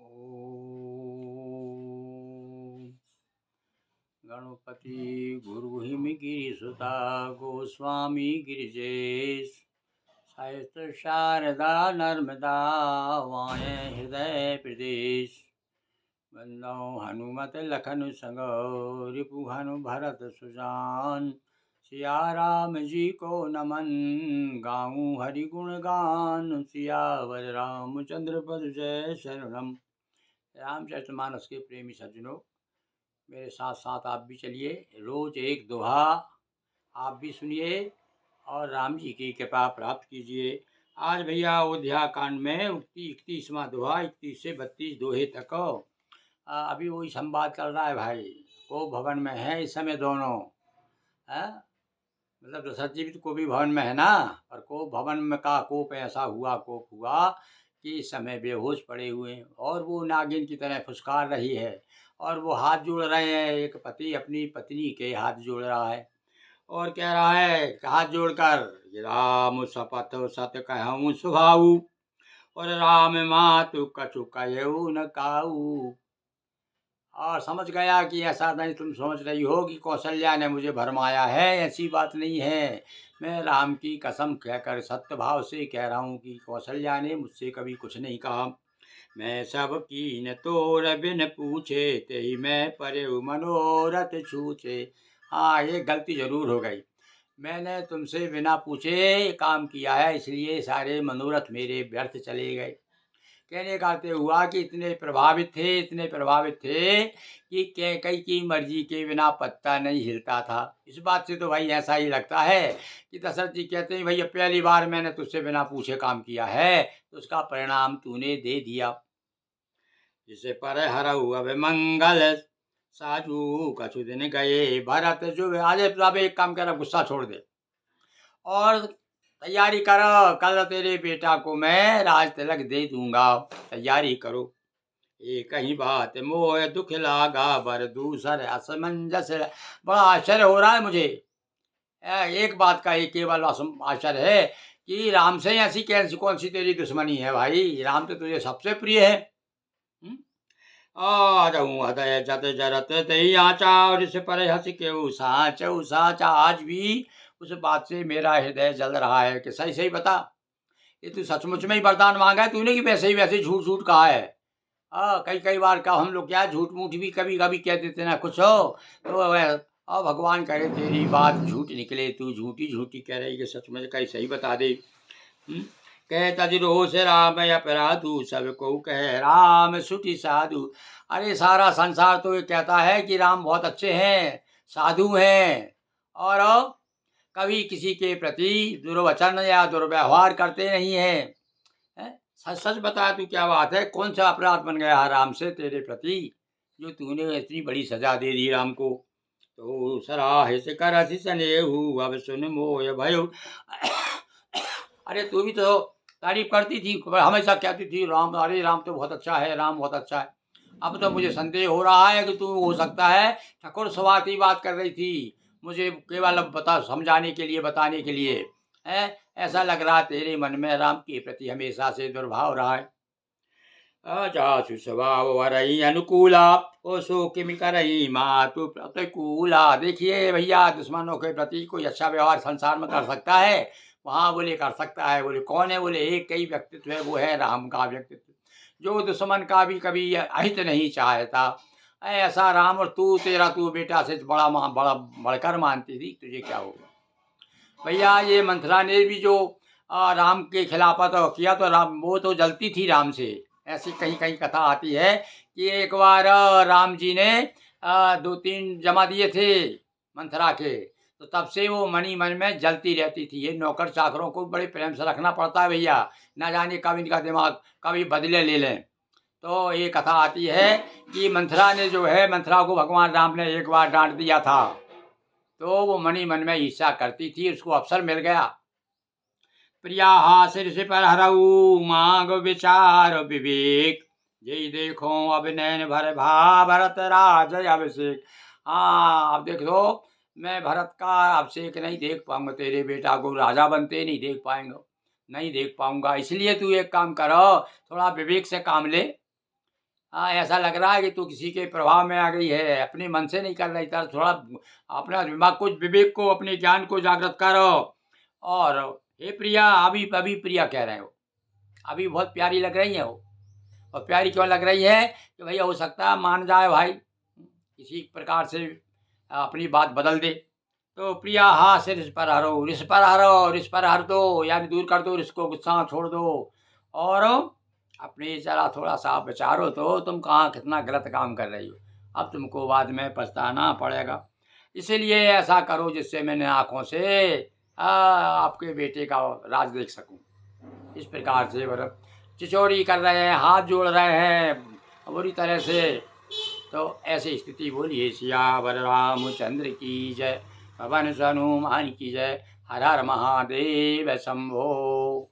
ओम गणपति गुरु him गिरिसुता Goswami Girijesh साहित्य शारदा नर्मदा वाय हृदय प्रदेश वंदो हनुमत लखन संग रिपु हनु भरत सुजान सिया राम जी को नमन गाऊं हरि गुण गान सियावर रामचंद्र पद जय शरणम। रामचरितमानस के प्रेमी सज्जनों, मेरे साथ साथ आप भी चलिए। रोज एक दोहा आप भी सुनिए और राम जी की कृपा प्राप्त कीजिए। आज भैया अयोध्या कांड में 31वां दोहा 31 से 32 दोहे तक अभी वही संवाद चल रहा है भाई। को भवन में है इस समय दोनों है, मतलब दशरथ जी भी तो को भी भवन में है ना, पर को भवन में का कोप ऐसा हुआ, कोप हुआ कि इस समय बेहोश पड़े हुए हैं और वो नागिन की तरह फुसकार रही है और वो हाथ जोड़ रहे हैं। एक पति अपनी पत्नी के हाथ जोड़ रहा है और कह रहा है हाथ जोड़कर, राम शपथ सत्य कहूँ सुभाऊ और राम मातु कछु कहू न काऊ। और समझ गया कि ऐसा नहीं तुम समझ रही हो कि कौशल्या ने मुझे भरमाया है, ऐसी बात नहीं है। मैं राम की कसम कहकर सत्य भाव से कह रहा हूँ कि कौशल्या ने मुझसे कभी कुछ नहीं कहा। मैं सब कीन तोर बिन पूछे तेहि मैं परे मनोरथ छूछे। हाँ, ये गलती जरूर हो गई, मैंने तुमसे बिना पूछे काम किया है, इसलिए सारे मनोरथ मेरे व्यर्थ चले गए। कहने का अर्थ हुआ कि इतने प्रभावित थे कि कैकई की मर्जी के बिना पत्ता नहीं हिलता था। इस बात से तो भाई ऐसा ही लगता है कि दशरथ जी कहते हैं भैया पहली बार मैंने तुझसे बिना पूछे काम किया है तो उसका परिणाम तूने दे दिया। जिसे पर हरऊ अब मंगल साजू कछु दिन गए भरत जो आज अब एक काम कर, गुस्सा छोड़ दे और तैयारी करो, कल तेरे बेटा को मैं राज तिलक दे दूंगा, तैयारी करो। एक ही बात मोह दुख लागा बर दूसर असमंजस। बड़ा आश्चर्य हो रहा है मुझे, एक बात का एक केवल आश्चर्य है कि राम से ऐसी कैसी कौन सी तेरी दुश्मनी है भाई, राम तो तुझे सबसे प्रिय है। हृदय जत जरत तही आचा और इस पर हंस के साचा। आज भी उस बात से मेरा हृदय जल रहा है कि सही सही बता, ये तू सचमुच में ही वरदान मांगा है तूने कि वैसे ही वैसे झूठ झूठ कहा है। कई बार का हम लोग क्या झूठ मूठ भी कभी कभी कह देते ना कुछ हो तो और भगवान करे तेरी बात झूठ निकले, तू झूठी झूठी कह रही कि सच में कहीं सही बता दे। कह तजरो से राम अपराधु सब को कह राम सुठी साधु। अरे सारा संसार तो ये कहता है कि राम बहुत अच्छे हैं, साधु हैं और कभी किसी के प्रति दुर्वचन या दुर्व्यवहार करते नहीं हैं। सच सच बता तू क्या बात है, कौन सा अपराध बन गया राम से तेरे प्रति जो तूने इतनी बड़ी सजा दे दी राम को। तो सराह से कर स्नेहु अब सुन मोय भयो। अरे तू भी तो तारीफ करती थी, हमेशा कहती थी राम, अरे राम तो बहुत अच्छा है, राम बहुत अच्छा है। अब तो मुझे संदेह हो रहा है कि तू हो सकता है ठकुर स्वाति बात कर रही थी, मुझे केवल बता समझाने के लिए, बताने के लिए है। ऐसा लग रहा तेरे मन में राम के प्रति हमेशा से दुर्भाव रहा है। जासु स्वभाव वरई अनुकूला ओ सो किम करई मातु प्रतिकूला। देखिए भैया, दुश्मनों के प्रति कोई अच्छा व्यवहार संसार में कर सकता है? वहाँ बोले कर सकता है। बोले कौन है? बोले एक कई व्यक्तित्व है, वो है राम का व्यक्तित्व, जो दुश्मन का भी कभी अहित नहीं चाहता। ऐसा राम, और तू बेटा से बड़ा बड़ा बढ़कर मानती थी, तुझे क्या हो भैया। ये मंथरा ने भी जो राम के खिलाफत किया तो राम, वो तो जलती थी राम से। ऐसी कहीं कहीं कथा आती है कि एक बार राम जी ने 2-3 जमा दिए थे मंथरा के, तो तब से वो मनी मन में जलती रहती थी। ये नौकर चाकरों को बड़े प्रेम से रखना पड़ता है भैया, ना जाने कब इनका दिमाग कभी बदले ले लें। तो ये कथा आती है कि मंथरा ने जो है, मंथरा को भगवान राम ने एक बार डांट दिया था, तो वो मनी मन में ईर्ष्या करती थी, उसको अवसर मिल गया। प्रिया सिर से पर हरऊ मांग विचार विवेक, जय देखो अब नैन भर भा भरत राज अभिषेक। हाँ, अब देख लो, मैं भरत का अभिषेक नहीं देख पाऊंगा, तेरे बेटा को राजा बनते नहीं देख पाएंगे, नहीं देख पाऊंगा। इसलिए तू एक काम करो, थोड़ा विवेक से काम ले। हाँ, ऐसा लग रहा है कि तू किसी के प्रभाव में आ गई है, अपने मन से नहीं कर रही, तर थोड़ा अपना दिमाग को, विवेक को, अपने ज्ञान को जागृत करो। और हे प्रिया, अभी अभी प्रिया कह रहे हो, अभी बहुत प्यारी लग रही है वो। और प्यारी क्यों लग रही है कि भैया हो सकता है मान जाए भाई, किसी प्रकार से अपनी बात बदल दे। तो प्रिया हाँ से रिस पर हरो, रिस पर हरो, रिस पर हर दो, यानी दूर कर दो रिस को, गुस्सा छोड़ दो। और अपनी जरा थोड़ा सा विचारो तो तुम कहाँ कितना गलत काम कर रही हो, अब तुमको बाद में पछताना पड़ेगा। इसीलिए ऐसा करो जिससे मैंने आँखों से आपके बेटे का राज देख सकूँ। इस प्रकार से मतलब चिचोरी कर रहे हैं, हाथ जोड़ रहे हैं बुरी तरह से। तो ऐसी स्थिति बोलिए सियावर रामचंद्र की जय, पवन हनुमान की जय। हर हर महादेव शंभो।